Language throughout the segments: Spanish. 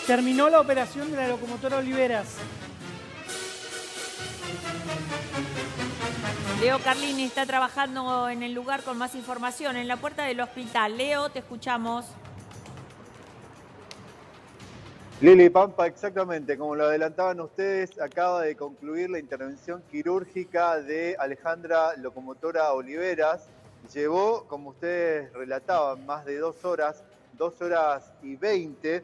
Terminó la operación de la locomotora Oliveras. Leo Carlini está trabajando en el lugar con más información, en la puerta del hospital. Leo, te escuchamos. Lili Pampa, exactamente, como lo adelantaban ustedes, acaba de concluir la intervención quirúrgica de Alejandra Locomotora Oliveras. Llevó, como ustedes relataban, más de 2 horas, 2 horas y 20.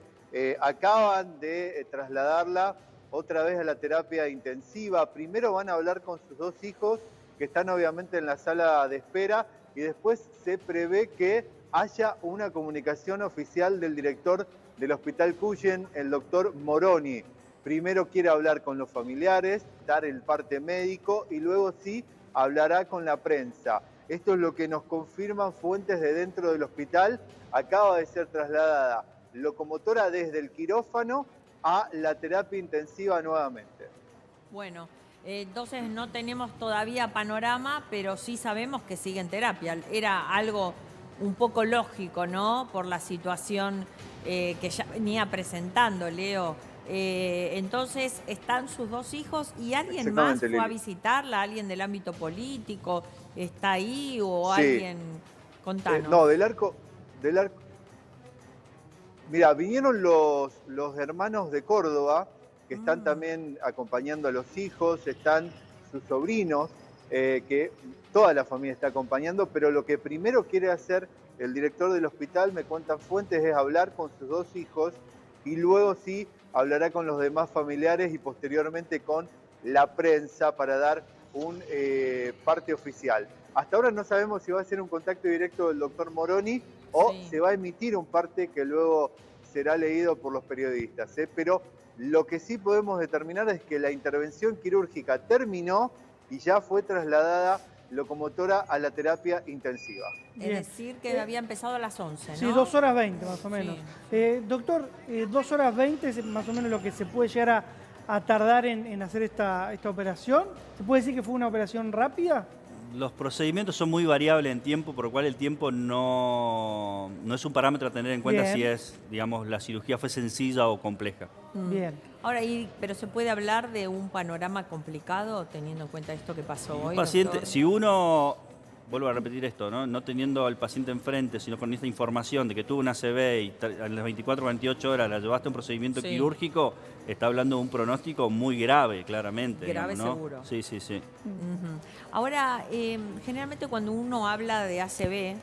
Acaban de trasladarla otra vez a la terapia intensiva. Primero van a hablar con sus 2 hijos, que están obviamente en la sala de espera, y después se prevé que haya una comunicación oficial del director del Hospital Cuyen, el doctor Moroni. Primero quiere hablar con los familiares, dar el parte médico y luego sí hablará con la prensa. Esto es lo que nos confirman fuentes de dentro del hospital. Acaba de ser trasladada locomotora desde el quirófano a la terapia intensiva nuevamente. Bueno, entonces no tenemos todavía panorama, pero sí sabemos que sigue en terapia. Era algo un poco lógico, ¿no? Por la situación que ya venía presentando, Leo. Entonces, ¿están sus 2 hijos? ¿Y alguien más fue a visitarla? ¿Alguien del ámbito político está ahí o Sí. alguien? Contanos. No, del arco. Mira, vinieron los hermanos de Córdoba, que están también acompañando a los hijos, están sus sobrinos, que toda la familia está acompañando, pero lo que primero quiere hacer el director del hospital, me cuentan fuentes, es hablar con sus 2 hijos y luego sí hablará con los demás familiares y posteriormente con la prensa para dar un parte oficial. Hasta ahora no sabemos si va a ser un contacto directo del doctor Moroni o se va a emitir un parte que luego será leído por los periodistas. Pero lo que sí podemos determinar es que la intervención quirúrgica terminó y ya fue trasladada locomotora a la terapia intensiva. Es decir, que había empezado a las 11, ¿no? Sí, 2 horas 20 más o menos. Sí. Doctor, 2 horas 20 es más o menos lo que se puede llegar a tardar en hacer esta operación. ¿Se puede decir que fue una operación rápida? Los procedimientos son muy variables en tiempo, por lo cual el tiempo no es un parámetro a tener en cuenta si es, digamos, la cirugía fue sencilla o compleja. Bien. Ahora, pero ¿se puede hablar de un panorama complicado teniendo en cuenta esto que pasó hoy, Paciente, doctor? si uno, vuelvo a repetir esto, no teniendo al paciente enfrente, sino con esta información de que tuvo una ACV y a las 24 o 28 horas la llevaste a un procedimiento quirúrgico, está hablando de un pronóstico muy grave, claramente. Grave, digamos, ¿no? seguro. Sí, sí, sí. Ahora, generalmente cuando uno habla de ACV,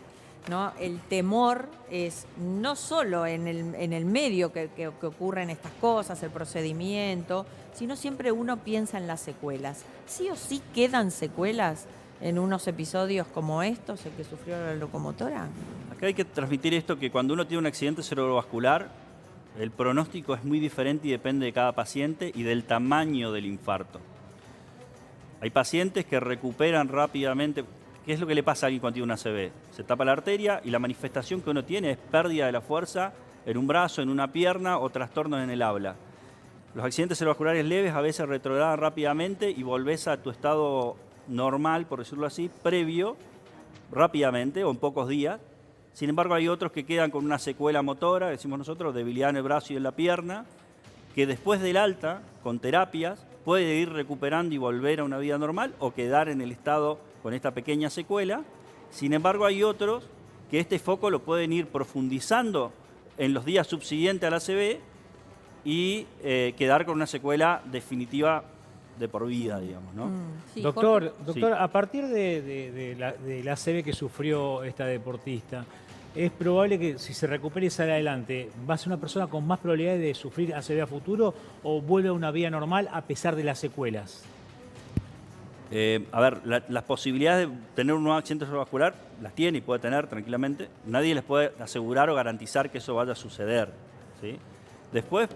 ¿no? El temor es no solo en el medio que ocurren estas cosas, el procedimiento, sino siempre uno piensa en las secuelas. ¿Sí o sí quedan secuelas en unos episodios como estos, el que sufrió la locomotora? Acá hay que transmitir esto, que cuando uno tiene un accidente cerebrovascular, el pronóstico es muy diferente y depende de cada paciente y del tamaño del infarto. Hay pacientes que recuperan rápidamente. ¿Qué es lo que le pasa a alguien cuando tiene una ACV? Se tapa la arteria y la manifestación que uno tiene es pérdida de la fuerza en un brazo, en una pierna o trastornos en el habla. Los accidentes cerebrovasculares leves a veces retrogradan rápidamente y volvés a tu estado normal, por decirlo así, previo, rápidamente o en pocos días. Sin embargo, hay otros que quedan con una secuela motora, decimos nosotros, debilidad en el brazo y en la pierna, que después del alta, con terapias, puede ir recuperando y volver a una vida normal o quedar en el estado con esta pequeña secuela. Sin embargo, hay otros que este foco lo pueden ir profundizando en los días subsiguientes a la ACV y quedar con una secuela definitiva de por vida, digamos, ¿no? Sí, Doctor, Sí. a partir de la ACV que sufrió esta deportista, ¿es probable que si se recupere y sale adelante, va a ser una persona con más probabilidades de sufrir ACV a futuro o vuelve a una vida normal a pesar de las secuelas? A ver, las posibilidades de tener un nuevo accidente cerebrovascular las tiene y puede tener tranquilamente. Nadie les puede asegurar o garantizar que eso vaya a suceder, ¿sí? Después,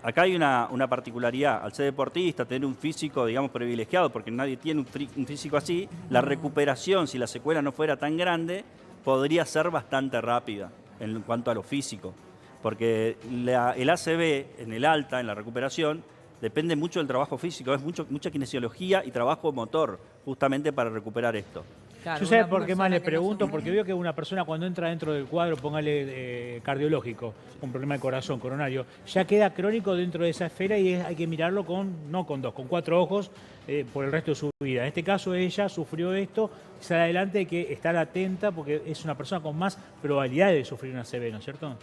acá hay una particularidad. Al ser deportista, tener un físico, digamos, privilegiado, porque nadie tiene un físico así, la recuperación, si la secuela no fuera tan grande, podría ser bastante rápida en cuanto a lo físico. Porque el ACV en el alta, en la recuperación, depende mucho del trabajo físico, es mucha kinesiología y trabajo motor, justamente para recuperar esto. Claro, Yo sé una por qué más persona le que no pregunto, sufre. porque veo que una persona cuando entra dentro del cuadro, póngale cardiológico, un problema de corazón, coronario, ya queda crónico dentro de esa esfera y hay que mirarlo no con 2, con 4 ojos por el resto de su vida. En este caso ella sufrió esto, sale adelante, hay que estar atenta porque es una persona con más probabilidad de sufrir una ACV, ¿no es cierto?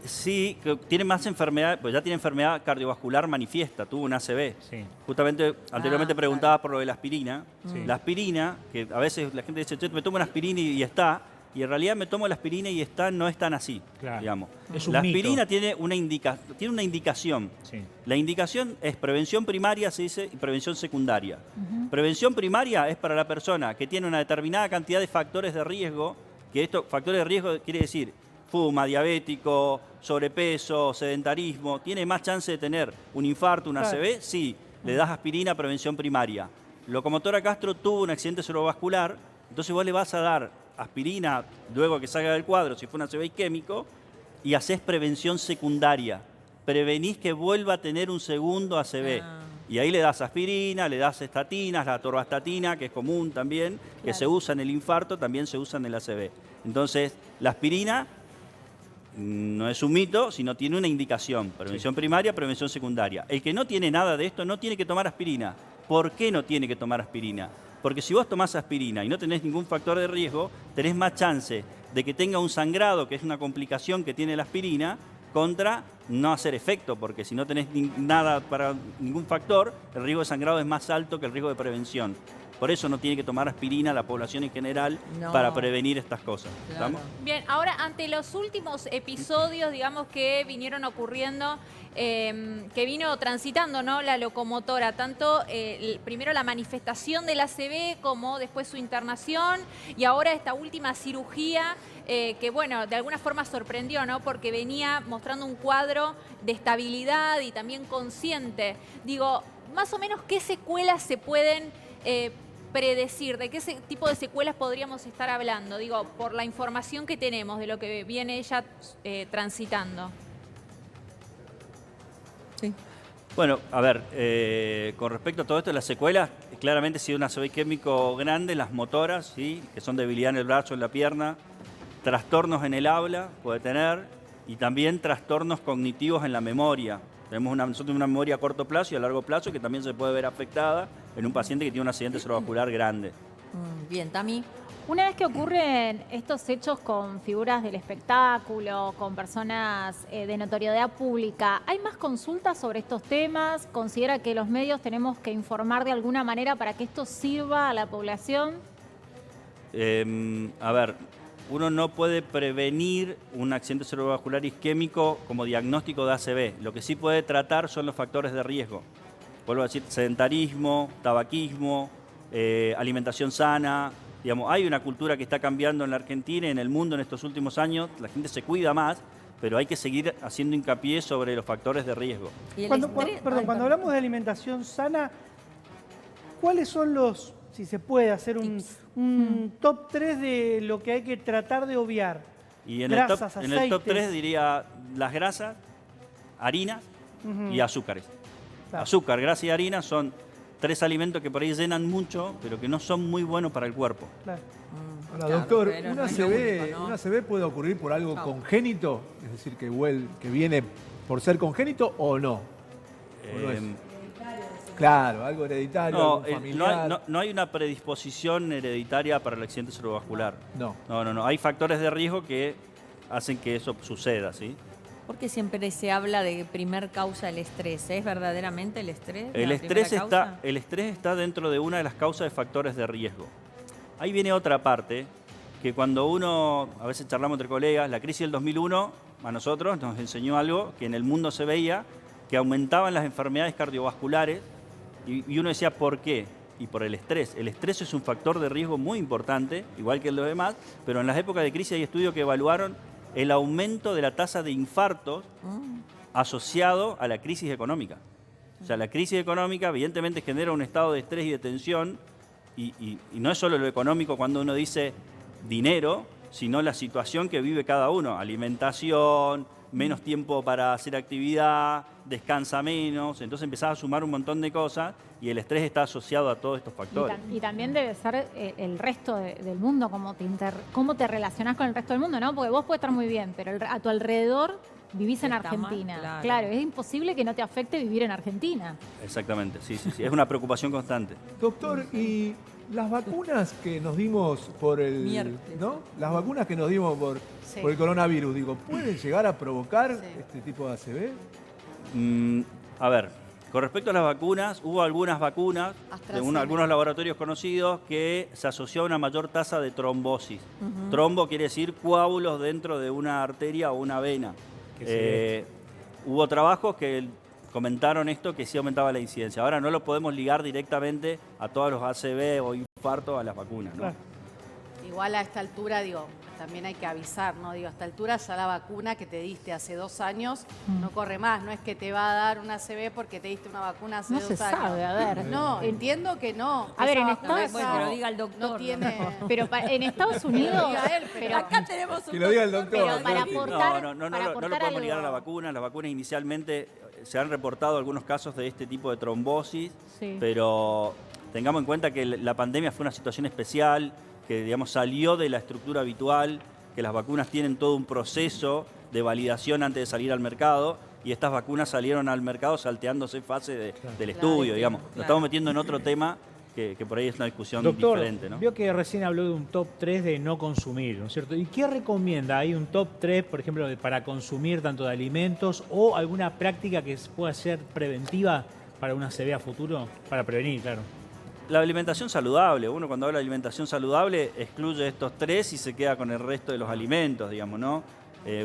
Sí, que tiene más enfermedad, pues ya tiene enfermedad cardiovascular manifiesta, tuvo una ACV. Sí. Justamente, anteriormente claro. preguntaba por lo de la aspirina. Sí. La aspirina, que a veces la gente dice, "Che, me tomo una aspirina y está", y en realidad me tomo la aspirina y está, no es tan así, Claro. digamos. Es un La mito. aspirina tiene una indicación. Sí. La indicación es prevención primaria, se dice, y prevención secundaria. Prevención primaria es para la persona que tiene una determinada cantidad de factores de riesgo, que estos factores de riesgo quiere decir fuma, diabético, sobrepeso, sedentarismo, tiene más chance de tener un infarto, una Claro. ACV, sí, le das aspirina, prevención primaria. Locomotora Castro tuvo un accidente cerebrovascular, entonces vos le vas a dar aspirina luego que salga del cuadro, si fue un ACV isquémico, y haces prevención secundaria. Prevenís que vuelva a tener un segundo ACV. Ah. Y ahí le das aspirina, le das estatinas, la atorvastatina, que es común también, que Claro. se usa en el infarto, también se usa en el ACV. Entonces, la aspirina no es un mito, sino tiene una indicación. Prevención primaria, prevención secundaria. El que no tiene nada de esto no tiene que tomar aspirina. ¿Por qué no tiene que tomar aspirina? Porque si vos tomás aspirina y no tenés ningún factor de riesgo, tenés más chance de que tenga un sangrado, que es una complicación que tiene la aspirina, contra no hacer efecto, porque si no tenés nada para ningún factor, el riesgo de sangrado es más alto que el riesgo de prevención. Por eso no tiene que tomar aspirina la población en general No. para prevenir estas cosas. Claro. ¿Estamos? Bien, ahora ante los últimos episodios, digamos, que vinieron ocurriendo, que vino transitando, ¿no?, la locomotora, tanto primero la manifestación del ACV como después su internación y ahora esta última cirugía que, bueno, de alguna forma sorprendió, ¿no?, porque venía mostrando un cuadro de estabilidad y también consciente. Digo, más o menos, ¿qué secuelas se pueden predecir? ¿De qué tipo de secuelas podríamos estar hablando? Digo, por la información que tenemos de lo que viene ella transitando. Sí. Bueno, a ver, con respecto a todo esto de las secuelas, claramente si hay un ACV isquémico grande, las motoras, ¿sí?, que son debilidad en el brazo, en la pierna, trastornos en el habla puede tener y también trastornos cognitivos en la memoria. Nosotros una memoria a corto plazo y a largo plazo que también se puede ver afectada en un paciente que tiene un accidente cerebrovascular grande. Bien, Tami. Una vez que ocurren estos hechos con figuras del espectáculo, con personas de notoriedad pública, ¿hay más consultas sobre estos temas? ¿Considera que los medios tenemos que informar de alguna manera para que esto sirva a la población? A ver, uno no puede prevenir un accidente cerebrovascular isquémico como diagnóstico de ACV. Lo que sí puede tratar son los factores de riesgo. Vuelvo a decir, sedentarismo, tabaquismo, alimentación sana. Digamos, hay una cultura que está cambiando en la Argentina y en el mundo en estos últimos años. La gente se cuida más, pero hay que seguir haciendo hincapié sobre los factores de riesgo. Y el Cuando, estrés- perdón, Ay, cuando hablamos de alimentación sana, ¿cuáles son los, si se puede hacer un top 3 de lo que hay que tratar de obviar? Y en Grasas, el top aceites. 3 diría las grasas, harinas Ujú. y azúcares. Claro. Azúcar, grasa y harina son 3 alimentos que por ahí llenan mucho, pero que no son muy buenos para el cuerpo. Claro. Ahora, Claro, doctor, pero ¿un no es lo ACV, único, ¿no? ¿un ACV puede ocurrir por algo No. congénito? Es decir, que viene por ser congénito o no. ¿O no es? Claro, algo hereditario, No, algún familiar. no hay una predisposición hereditaria para el accidente cerebrovascular. No. No. Hay factores de riesgo que hacen que eso suceda, ¿sí? Porque siempre se habla de primer causa el estrés. ¿Es verdaderamente el estrés? El la estrés primera está, causa? el estrés está dentro de una de las causas de factores de riesgo. Ahí viene otra parte, que cuando uno, a veces charlamos entre colegas, la crisis del 2001 a nosotros nos enseñó algo que en el mundo se veía, que aumentaban las enfermedades cardiovasculares y uno decía, ¿por qué? Y por el estrés. El estrés es un factor de riesgo muy importante, igual que los demás, pero en las épocas de crisis hay estudios que evaluaron el aumento de la tasa de infartos asociado a la crisis económica. O sea, la crisis económica evidentemente genera un estado de estrés y de tensión y no es solo lo económico cuando uno dice dinero, sino la situación que vive cada uno, alimentación, menos tiempo para hacer actividad, descansa menos, entonces empezás a sumar un montón de cosas y el estrés está asociado a todos estos factores. Y también debe ser el resto del mundo, cómo te relacionás con el resto del mundo, ¿no? Porque vos puedes estar muy bien, pero a tu alrededor vivís en Está mal, Argentina. claro. Es imposible que no te afecte vivir en Argentina. Exactamente, sí. Es una preocupación constante. Doctor, y las vacunas que nos dimos por el, Miércoles. ¿no? Las vacunas que nos dimos Sí. por el coronavirus, digo, ¿pueden llegar a provocar Sí. este tipo de ACV? A ver, con respecto a las vacunas, hubo algunas vacunas de AstraZeneca. algunos laboratorios conocidos que se asoció a una mayor tasa de trombosis. Trombo quiere decir coágulos dentro de una arteria o una vena. Hubo trabajos que comentaron esto, que sí aumentaba la incidencia. Ahora no lo podemos ligar directamente a todos los ACV o infartos a las vacunas, ¿no? Claro. Igual a esta altura, digo, también hay que avisar, ¿no? Digo, a esta altura ya la vacuna que te diste hace 2 años no corre más. No es que te va a dar una ACV porque te diste una vacuna hace No 2 se años. sabe, a ver. No, entiendo que no. A ver, Esa en vacuna Estados- Bueno, que lo diga el doctor. no tiene... Pero en Estados Unidos... diga él, pero Acá tenemos un Que lo diga el doctor. Pero para aportar, No para lo aportar podemos algo- ligar a la vacuna. Las vacunas inicialmente se han reportado algunos casos de este tipo de trombosis, Sí. pero tengamos en cuenta que la pandemia fue una situación especial, que digamos salió de la estructura habitual, que las vacunas tienen todo un proceso de validación antes de salir al mercado, y estas vacunas salieron al mercado salteándose fase del estudio, digamos. Nos estamos metiendo en otro tema que por ahí es una discusión Doctor, diferente, ¿no? vio que recién habló de un top 3 de no consumir, ¿no es cierto? ¿Y qué recomienda? ¿Hay un top 3, por ejemplo, para consumir tanto de alimentos o alguna práctica que pueda ser preventiva para una ACV a futuro? Para prevenir, claro. La alimentación saludable. Uno cuando habla de alimentación saludable excluye estos 3 y se queda con el resto de los alimentos, digamos, ¿no?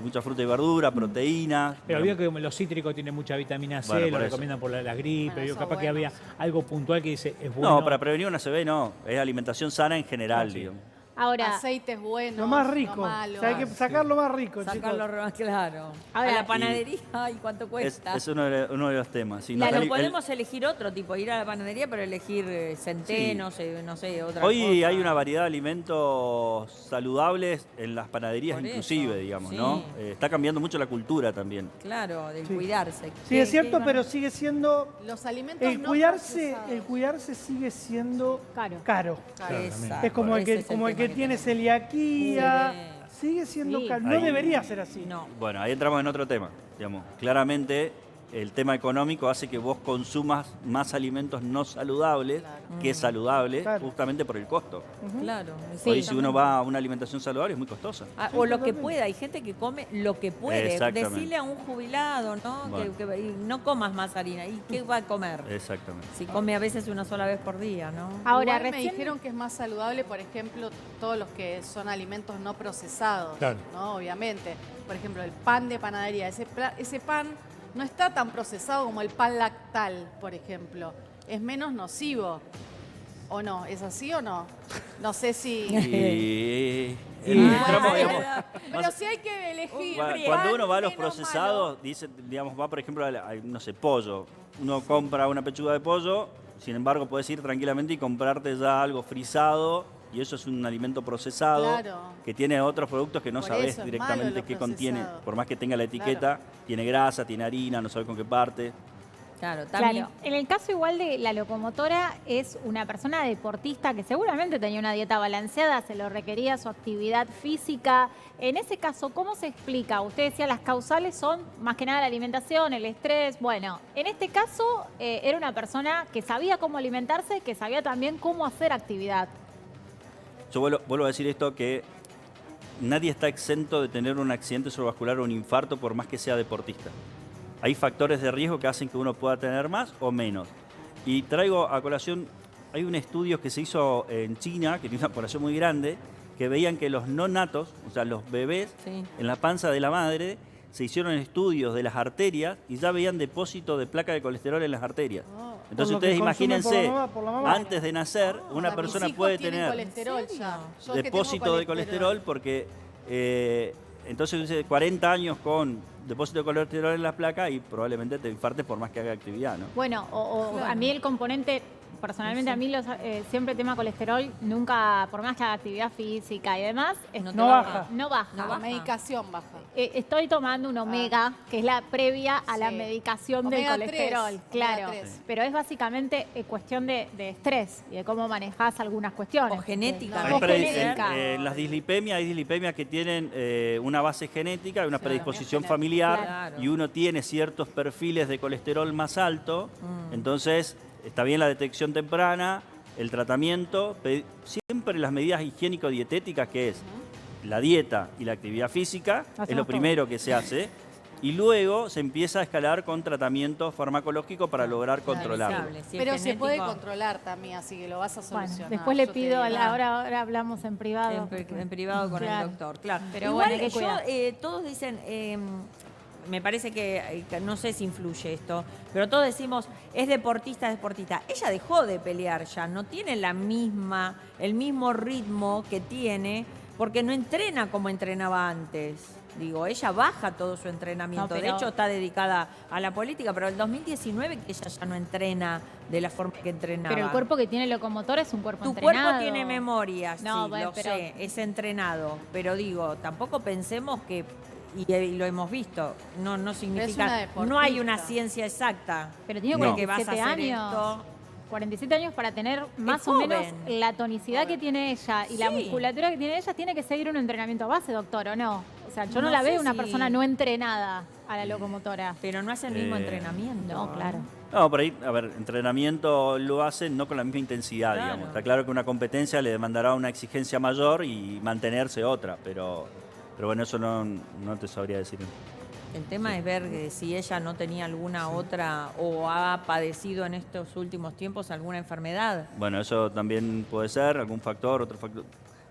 Mucha fruta y verdura, proteínas. Pero vio que los cítricos tienen mucha vitamina C, Bueno, por lo eso. recomiendan por la gripe. Bueno, Digo, eso capaz que bueno. había algo puntual que dice, es bueno. No, para prevenir una ACV no. Es alimentación sana en general, digamos. Ahora, Aceites buenos, Lo más no rico. malos. O sea, hay que sacar lo más rico, Sacarlo chicos. más claro. Ahora, a la panadería, ¿y cuánto cuesta? Es uno de los temas. Sí, Claro, Natalie, podemos elegir otro tipo, ir a la panadería, pero elegir centenos, no sé, otra hoy cosa. hay una variedad de alimentos saludables en las panaderías Por inclusive, eso, digamos, sí. ¿no? Está cambiando mucho la cultura también. Claro, del Sí. cuidarse. Sí, es ¿Qué cierto, iban a- pero sigue siendo... Los alimentos El no cuidarse, procesados. sigue siendo Caro. caro. Claro. Exacto, Es como el que, ese es como el que tema tiene tenemos. celiaquía. Sigue siendo Sí. caro. No Ahí- debería ser así. No. Bueno, ahí entramos en otro tema, digamos. Claramente el tema económico hace que vos consumas más alimentos no saludables que saludables, Claro. justamente por el costo. Claro. Hoy si uno va a una alimentación saludable es muy costosa. O lo que pueda, hay gente que come lo que puede. Exactamente. Decirle a un jubilado, ¿no? Bueno. Y no comas más harina. ¿Y qué va a comer? Exactamente. Si come a veces una sola vez por día, ¿no? ahora Igual me recién... dijeron que es más saludable, por ejemplo, todos los que son alimentos no procesados, Claro. ¿no? Obviamente. Por ejemplo, el pan de panadería. Ese pan no está tan procesado como el pan lactal, por ejemplo. Es menos nocivo. ¿O no? ¿Es así o no? No sé si... Y Bueno, digamos, pero si hay que elegir. cuando uno va a los menos procesados, dice, digamos, va por ejemplo no sé, pollo. Uno compra una pechuga de pollo, sin embargo puedes ir tranquilamente y comprarte ya algo frisado y eso es un alimento procesado Claro. que tiene otros productos que no Por sabes eso es directamente malo lo qué contiene. procesado. Por más que tenga la etiqueta, tiene grasa, tiene harina, no sabes con qué parte. Claro, también. Claro, en el caso igual de la locomotora es una persona deportista que seguramente tenía una dieta balanceada, se lo requería su actividad física. En ese caso, ¿cómo se explica? Usted decía las causales son más que nada la alimentación, el estrés. Bueno, en este caso era una persona que sabía cómo alimentarse, que sabía también cómo hacer actividad. Yo vuelvo a decir esto que nadie está exento de tener un accidente cerebrovascular o un infarto por más que sea deportista. Hay factores de riesgo que hacen que uno pueda tener más o menos. Y traigo a colación, hay un estudio que se hizo en China, que tiene una población muy grande, que veían que los no natos, o sea, los bebés, Sí. en la panza de la madre, se hicieron estudios de las arterias y ya veían depósito de placa de colesterol en las arterias. Entonces Por lo que ustedes consumen imagínense, por la mamá. antes de nacer, una Mis persona hijos puede tienen tener colesterol ¿En serio? ya. Yo que tengo depósito de colesterol porque entonces dice 40 años con depósito de colesterol en la placa y probablemente te infartes por más que haga actividad, ¿no? Bueno, a mí el componente personalmente a mí siempre el tema colesterol, nunca, por más que haga actividad física y demás, No baja. No baja. La medicación baja. Estoy tomando un omega, que es la previa a la Sí. medicación del Omega colesterol, 3, claro. omega 3. Pero es básicamente cuestión de estrés y de cómo manejás algunas cuestiones. O genética. O Hay genética. Las dislipemias, hay dislipemias que tienen una base genética, una predisposición genética. familiar, Claro. y uno tiene ciertos perfiles de colesterol más alto, entonces está bien la detección temprana, el tratamiento, siempre las medidas higiénico-dietéticas, que es la dieta y la actividad física, es Hacemos lo primero que se hace, y luego se empieza a escalar con tratamiento farmacológico para lograr controlarlo. Realizable. Si es Pero se puede genético, controlar también, así que lo vas a Bueno, solucionar. después le yo te pido, digo. ahora hablamos en privado. En privado con Claro. el doctor, claro. Pero Igual bueno, hay que cuidar. todos dicen, me parece que no sé si influye esto, pero todos decimos, es deportista, es deportista. Ella dejó de pelear ya, no tiene el mismo ritmo que tiene, porque no entrena como entrenaba antes. Digo, ella baja todo su entrenamiento. No, De pero- hecho, está dedicada a la política, pero el 2019 que ella ya no entrena de la forma que entrenaba. Pero el cuerpo que tiene locomotor es un cuerpo Tu entrenado. cuerpo tiene memoria, No, sí, bueno, lo pero- sé, es entrenado. Pero digo, tampoco pensemos que, y lo hemos visto, no una significa, deportista. no hay una ciencia exacta. Pero tiene No. Que vas a 47 hacer años. esto. 47 años para tener más o joven. menos la tonicidad que tiene ella y la Sí. musculatura que tiene ella, tiene que seguir un entrenamiento a base, doctor, ¿o no? O sea, yo no, No la sé veo una si- persona no entrenada a la locomotora. Pero no hace el mismo Eh, entrenamiento. No, claro. No, por ahí, a ver, entrenamiento lo hacen no con la misma intensidad, Claro. digamos. Está claro que una competencia le demandará una exigencia mayor y mantenerse otra, pero bueno, eso no te sabría decir. El tema es ver si ella no tenía alguna otra o ha padecido en estos últimos tiempos alguna enfermedad. Bueno, eso también puede ser, algún factor, otro factor.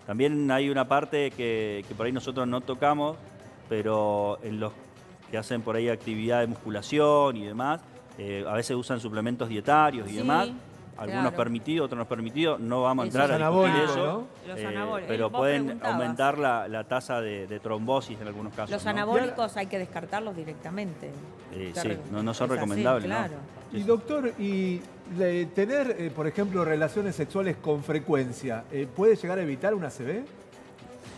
También hay una parte que por ahí nosotros no tocamos, pero en los que hacen por ahí actividad de musculación y demás, a veces usan suplementos dietarios y Sí, demás. Algunos claro. permitidos, otros no permitidos. No vamos a Eso entrar a discutir anabólicos, eso. ¿no? Los anabólicos. Pero Vos pueden preguntabas. aumentar la tasa de trombosis en algunos casos. Los ¿no? anabólicos hay que descartarlos directamente. Sí, no son Es así, recomendables, ¿no? claro. Y doctor, y tener, por ejemplo, relaciones sexuales con frecuencia, ¿puede llegar a evitar una ACV?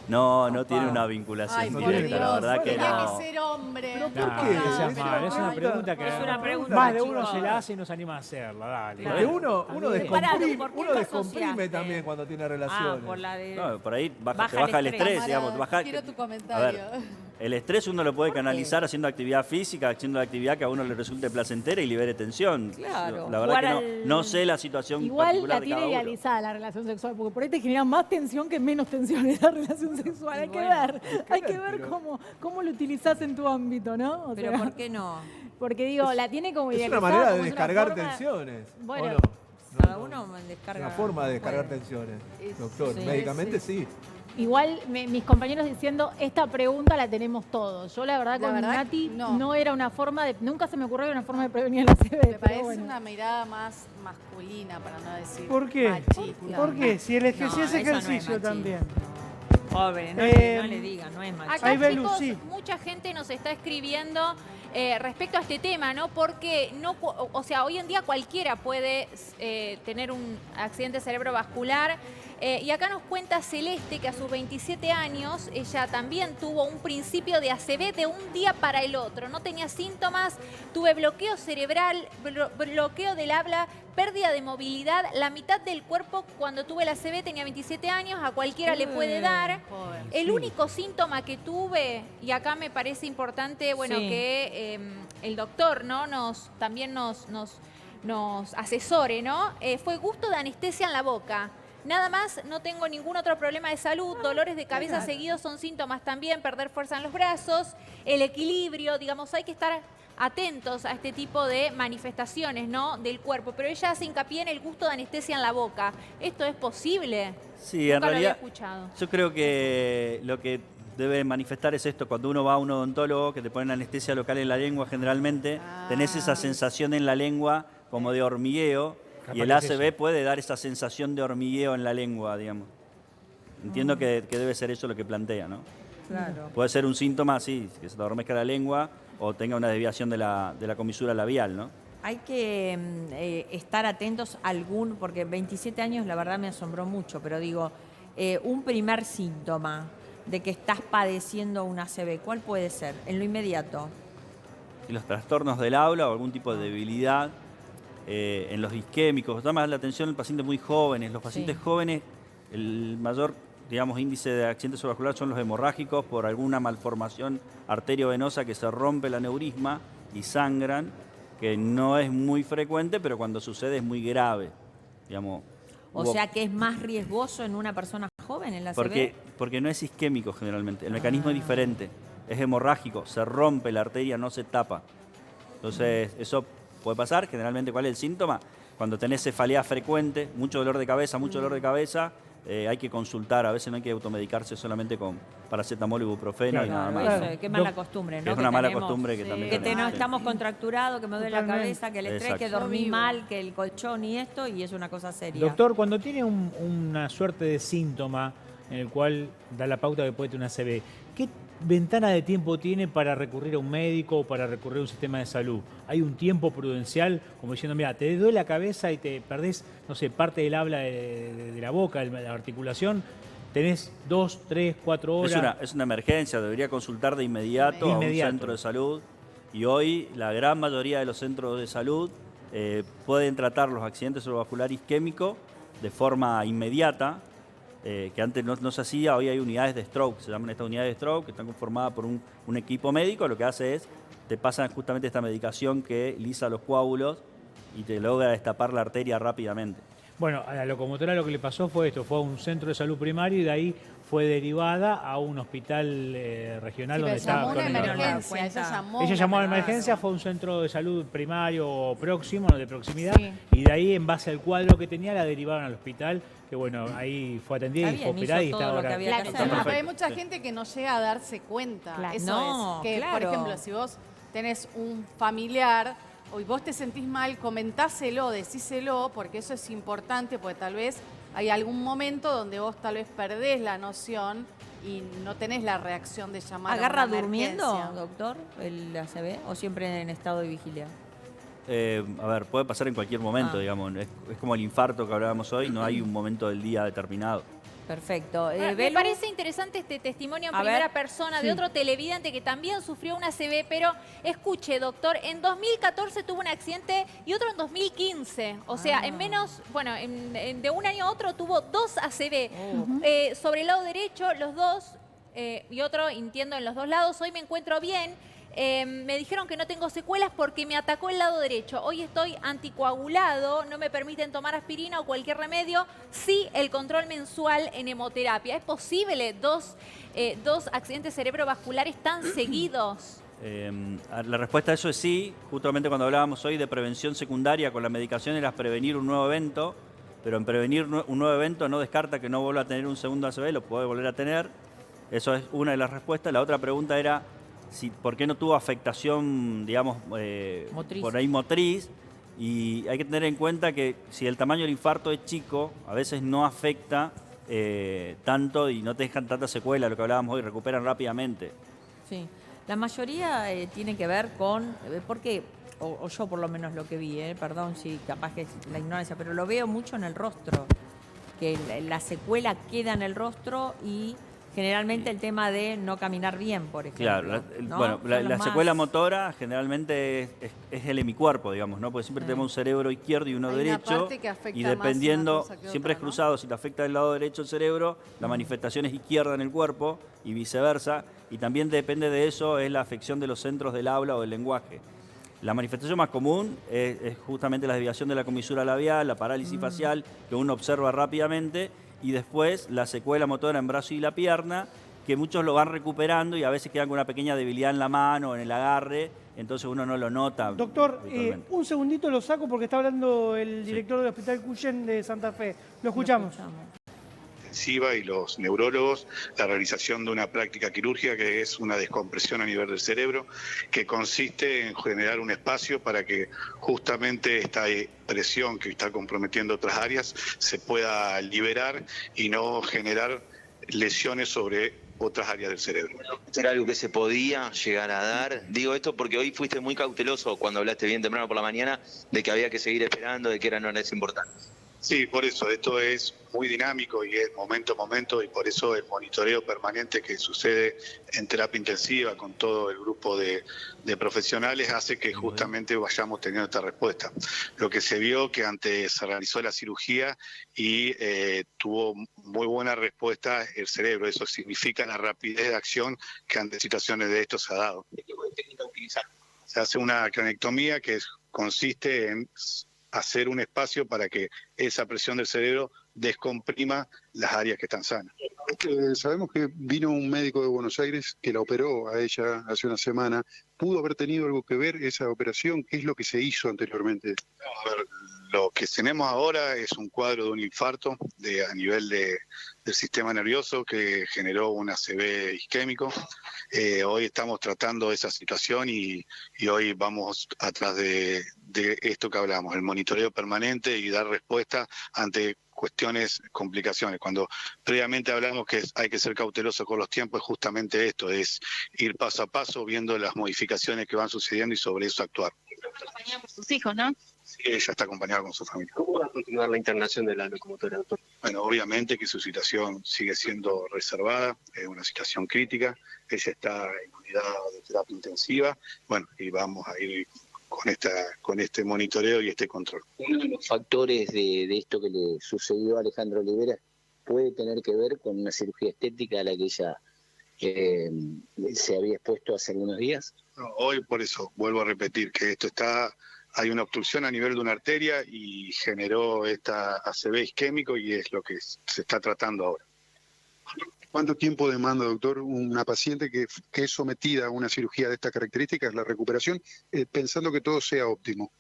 No tiene una vinculación Ay, por directa, Dios, la verdad que tenía no. que ser hombre. Pero ¿por Nah, qué? no seas Es una mal, es una pregunta. pregunta que Es una pregunta, más de uno chicos. se la hace y no se anima a hacerla, dale. Porque uno Pará, descomprime, ¿por qué uno lo descomprime asociaste? también cuando tiene relaciones. Ah, por la de... No, por ahí te Baja baja el el estrés. estrés, digamos. Quiero tu A comentario. ver, el estrés uno lo puede canalizar haciendo actividad física, haciendo la actividad que a uno le resulte placentera y libere tensión. Claro. La verdad Jugar que al- no sé la situación Igual particular la de tiene cada uno. idealizada la relación sexual, porque por ahí te genera más tensión que menos tensión esa relación sexual. Hay que ver, hay que ver cómo lo utilizás en tu ámbito, ¿no? O Pero sea, ¿por qué no? porque digo, la tiene como Es idealizada. una manera de como es una descargar forma- tensiones. Bueno, ¿o no? Cada uno Es descarga... una forma de descargar Bueno. tensiones, Es- doctor. sí, Médicamente sí. Igual mis compañeros diciendo, esta pregunta la tenemos todos. Yo la verdad La con verdad, Nati no. no era una forma de, nunca se me ocurrió una forma de prevenir la CB. Me pero parece bueno. una mirada más masculina, para no decir ¿Por qué? machista. ¿Por qué? Si el No, si es eso no es ejercicio machismo. también. Pobre, no Eh, le diga, no es Acá, machismo. Ahí Belu, chicos, sí. mucha gente nos está escribiendo respecto a este tema, ¿no? Porque, o sea, hoy en día cualquiera puede tener un accidente cerebrovascular. Y acá nos cuenta Celeste que a sus 27 años ella también tuvo un principio de ACV de un día para el otro. No tenía síntomas, tuve bloqueo cerebral, bloqueo del habla, pérdida de movilidad. La mitad del cuerpo cuando tuve la ACV tenía 27 años, a cualquiera le puede dar. Joven. El único síntoma que tuve, y acá me parece importante, bueno, Sí. que el doctor, ¿no? También nos asesore, ¿no? Fue gusto de anestesia en la boca. Nada más, no tengo ningún otro problema de salud, dolores de cabeza seguidos son síntomas también, perder fuerza en los brazos, el equilibrio, digamos, hay que estar atentos a este tipo de manifestaciones, ¿no? Del cuerpo, pero ella hace hincapié en el gusto de anestesia en la boca. ¿Esto es posible? Sí, Nunca en lo había realidad escuchado. yo creo que lo que debe manifestar es esto. Cuando uno va a un odontólogo que te ponen anestesia local en la lengua, generalmente tenés esa sensación en la lengua como de hormigueo. Capaz Y el que es ACV eso. puede dar esa sensación de hormigueo en la lengua, digamos. Entiendo que debe ser eso lo que plantea, ¿no? Claro. Puede ser un síntoma, sí, que se te adormezca la lengua o tenga una desviación de la comisura labial, ¿no? Hay que estar atentos a porque 27 años la verdad me asombró mucho, pero digo, un primer síntoma de que estás padeciendo una ACV, ¿cuál puede ser? En lo inmediato. Y los trastornos del habla o algún tipo de debilidad en los isquémicos. Da más la atención en pacientes muy jóvenes. Los pacientes jóvenes, el mayor, digamos, índice de accidente cerebrovascular son los hemorrágicos por alguna malformación arteriovenosa que se rompe el aneurisma y sangran, que no es muy frecuente, pero cuando sucede es muy grave. Digamos, O sea que es más riesgoso en una persona joven en la ACV. Porque no es isquémico generalmente, el mecanismo es diferente, es hemorrágico, se rompe la arteria, no se tapa. Entonces, eso puede pasar. Generalmente, ¿cuál es el síntoma? Cuando tenés cefalea frecuente, mucho dolor de cabeza, hay que consultar. A veces no hay que automedicarse solamente con paracetamol y ibuprofeno y nada más. Eso, qué mala costumbre, ¿no? Es una mala costumbre que también Que tenemos. estamos contracturados, que me duele la cabeza, que el estrés, Exacto. que dormí mal, que el colchón y esto, y es una cosa seria. Doctor, cuando tiene una suerte de síntoma en el cual da la pauta que puede tener una ACV, ¿qué ventana de tiempo tiene para recurrir a un médico o para recurrir a un sistema de salud? ¿Hay un tiempo prudencial como diciendo, mira, te duele la cabeza y te perdés, no sé, parte del habla de la boca, de la articulación? Tenés 2, 3, 4 horas. Es una emergencia, debería consultar de inmediato a un centro de salud. Y hoy la gran mayoría de los centros de salud pueden tratar los accidentes cerebrovasculares isquémicos de forma inmediata, que antes no se hacía. Hoy hay unidades de stroke, se llaman estas unidades de stroke, que están conformadas por un equipo médico. Lo que hace es, te pasan justamente esta medicación que lisa los coágulos y te logra destapar la arteria rápidamente. Bueno, a la locomotora lo que le pasó fue esto, fue a un centro de salud primario y de ahí fue derivada a un hospital regional donde estaba. Ella llamó a la emergencia, fue a un centro de salud primario próximo, de proximidad, y de ahí en base al cuadro que tenía la derivaron al hospital, que bueno, ahí fue atendida y fue operada y está ahora. Pero hay mucha gente que no llega a darse cuenta. Claro. Eso No, es que, claro. por ejemplo, si vos tenés un familiar o vos te sentís mal, comentáselo, decíselo, porque eso es importante, porque tal vez hay algún momento donde vos tal vez perdés la noción y no tenés la reacción de llamar ¿Agarra a una durmiendo, emergencia. doctor, el ACV, o siempre en estado de vigilia? A ver, puede pasar en cualquier momento, digamos. Es como el infarto que hablábamos hoy, no hay un momento del día determinado. Perfecto. Me Belu. parece interesante este testimonio en A primera ver. persona de otro televidente que también sufrió una ACV, pero escuche, doctor, en 2014 tuvo un accidente y otro en 2015. O sea, en menos, bueno, de un año a otro tuvo 2 ACV. Sobre el lado derecho, los dos, y otro, entiendo, en los dos lados. Hoy me encuentro bien. Me dijeron que no tengo secuelas porque me atacó el lado derecho. Hoy estoy anticoagulado, no me permiten tomar aspirina o cualquier remedio. Sí, el control mensual en hemoterapia. ¿Es posible dos accidentes cerebrovasculares tan seguidos? La respuesta a eso es sí. Justamente cuando hablábamos hoy de prevención secundaria con la medicación era prevenir un nuevo evento, pero en prevenir un nuevo evento no descarta que no vuelva a tener un segundo ACV, lo puede volver a tener. Eso es una de las respuestas. La otra pregunta era ¿por qué no tuvo afectación, digamos, por ahí motriz? Y hay que tener en cuenta que si el tamaño del infarto es chico, a veces no afecta tanto y no te dejan tanta secuela, lo que hablábamos hoy, recuperan rápidamente. Sí. La mayoría tiene que ver con, porque, o yo por lo menos lo que vi, perdón si capaz que es la ignorancia, pero lo veo mucho en el rostro, que la secuela queda en el rostro y generalmente el tema de no caminar bien, por ejemplo. Claro, ¿no? bueno, la más... secuela motora generalmente es el hemicuerpo, digamos, ¿no? Porque siempre tenemos un cerebro izquierdo y uno Hay derecho. una parte que afecta Y más dependiendo, una cosa que siempre otra, es cruzado, si te afecta del lado derecho el cerebro, la manifestación es izquierda en el cuerpo y viceversa. Y también depende de eso es la afección de los centros del habla o del lenguaje. La manifestación más común es justamente la desviación de la comisura labial, la parálisis facial, que uno observa rápidamente, y después la secuela motora en brazo y la pierna, que muchos lo van recuperando y a veces quedan con una pequeña debilidad en la mano o en el agarre, entonces uno no lo nota. Doctor, un segundito lo saco porque está hablando el director del Hospital Cuyen de Santa Fe. Lo escuchamos. Y los neurólogos, la realización de una práctica quirúrgica que es una descompresión a nivel del cerebro, que consiste en generar un espacio para que justamente esta presión que está comprometiendo otras áreas se pueda liberar y no generar lesiones sobre otras áreas del cerebro. ¿Esto era algo que se podía llegar a dar? Digo esto porque hoy fuiste muy cauteloso cuando hablaste bien temprano por la mañana de que había que seguir esperando, de que eran horas importantes. Sí, por eso, esto es muy dinámico y es momento a momento, y por eso el monitoreo permanente que sucede en terapia intensiva con todo el grupo de profesionales hace que justamente vayamos teniendo esta respuesta. Lo que se vio que antes se realizó la cirugía y tuvo muy buena respuesta el cerebro, eso significa la rapidez de acción que ante situaciones de esto se ha dado. ¿Qué tipo de técnica utilizar? Se hace una cranectomía que consiste en hacer un espacio para que esa presión del cerebro descomprima las áreas que están sanas. Sabemos que vino un médico de Buenos Aires que la operó a ella hace una semana. ¿Pudo haber tenido algo que ver esa operación? ¿Qué es lo que se hizo anteriormente? A ver, lo que tenemos ahora es un cuadro de un infarto a nivel del sistema nervioso que generó un ACV isquémico. Hoy estamos tratando esa situación y hoy vamos atrás de esto que hablamos, el monitoreo permanente y dar respuesta ante cuestiones, complicaciones. Cuando previamente hablamos que hay que ser cauteloso con los tiempos, es justamente esto, es ir paso a paso viendo las modificaciones que van sucediendo y sobre eso actuar. Acompañada por sus hijos, ¿no? Sí, ella está acompañada con su familia. ¿Cómo va a continuar la internación de la locomotora, doctor? Bueno, obviamente que su situación sigue siendo reservada, es una situación crítica, ella está en unidad de terapia intensiva, bueno, y vamos a ir con este monitoreo y este control. Uno de los factores de esto que le sucedió a Alejandra Olivera puede tener que ver con una cirugía estética a la que ella se había expuesto hace algunos días. No, hoy por eso vuelvo a repetir que hay una obstrucción a nivel de una arteria y generó esta ACV isquémico y es lo que se está tratando ahora. ¿Cuánto tiempo demanda, doctor, una paciente que es sometida a una cirugía de estas características, la recuperación, pensando que todo sea óptimo?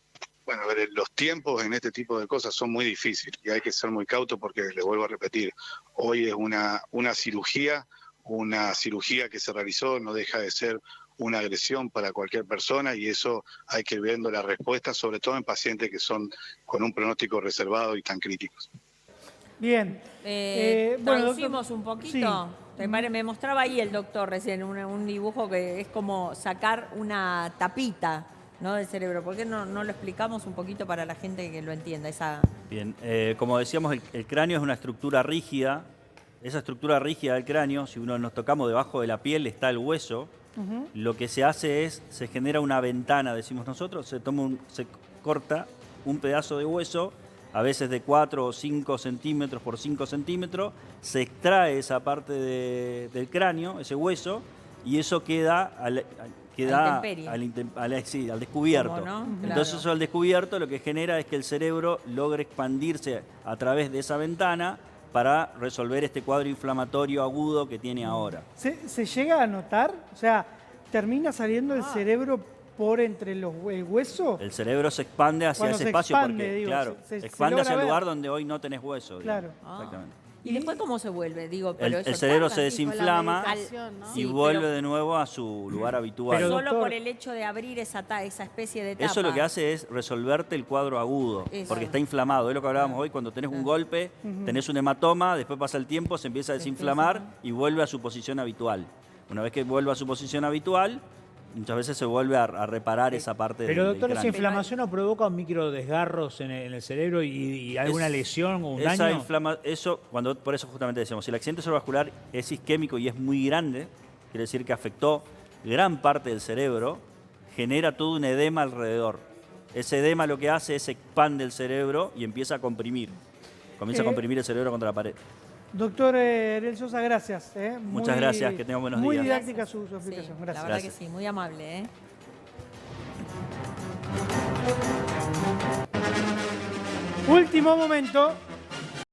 Bueno, a ver, los tiempos en este tipo de cosas son muy difíciles y hay que ser muy cauto porque, les vuelvo a repetir, hoy es una cirugía que se realizó, no deja de ser una agresión para cualquier persona y eso hay que ir viendo la respuesta, sobre todo en pacientes que son con un pronóstico reservado y tan críticos. Bien. Traducimos un poquito. Sí. Me mostraba ahí el doctor recién un dibujo que es como sacar una tapita, ¿no?, del cerebro. ¿Por qué no lo explicamos un poquito para la gente que lo entienda? Bien, como decíamos, el cráneo es una estructura rígida. Esa estructura rígida del cráneo, si nos tocamos debajo de la piel, está el hueso. Lo que se hace se genera una ventana, decimos nosotros, se corta un pedazo de hueso, a veces de 4 o 5 centímetros por 5 centímetros, se extrae esa parte del cráneo, ese hueso, y eso queda al descubierto. ¿No? Claro. Entonces eso al descubierto lo que genera es que el cerebro logre expandirse a través de esa ventana para resolver este cuadro inflamatorio agudo que tiene ahora. ¿Se llega a notar? O sea, ¿termina saliendo el cerebro por entre el hueso? El cerebro se expande hacia ese espacio porque, claro, se expande hacia el lugar donde hoy no tenés hueso. Claro. Exactamente. ¿Y después cómo se vuelve? El cerebro se desinflama ¿no? y vuelve de nuevo a su lugar habitual. Pero solo por el hecho de abrir esa especie de tapa. Eso lo que hace es resolverte el cuadro agudo, porque está inflamado. Es lo que hablábamos hoy, cuando tenés un golpe, tenés un hematoma, después pasa el tiempo, se empieza a desinflamar y vuelve a su posición habitual. Una vez que vuelve a su posición habitual, muchas veces se vuelve a reparar esa parte Pero del doctor, ¿esa cráneo. inflamación no provoca microdesgarros en el cerebro y alguna lesión o un daño? Por eso justamente decíamos, si el accidente cerebrovascular es isquémico y es muy grande, quiere decir que afectó gran parte del cerebro, genera todo un edema alrededor. Ese edema lo que hace es expande el cerebro y empieza a comprimir. Comienza a comprimir el cerebro contra la pared. Doctor Ariel Sosa, gracias. Muchas gracias, que tengan buenos días. Muy didáctica su explicación. Sí, gracias. la verdad que sí, muy amable. Último momento.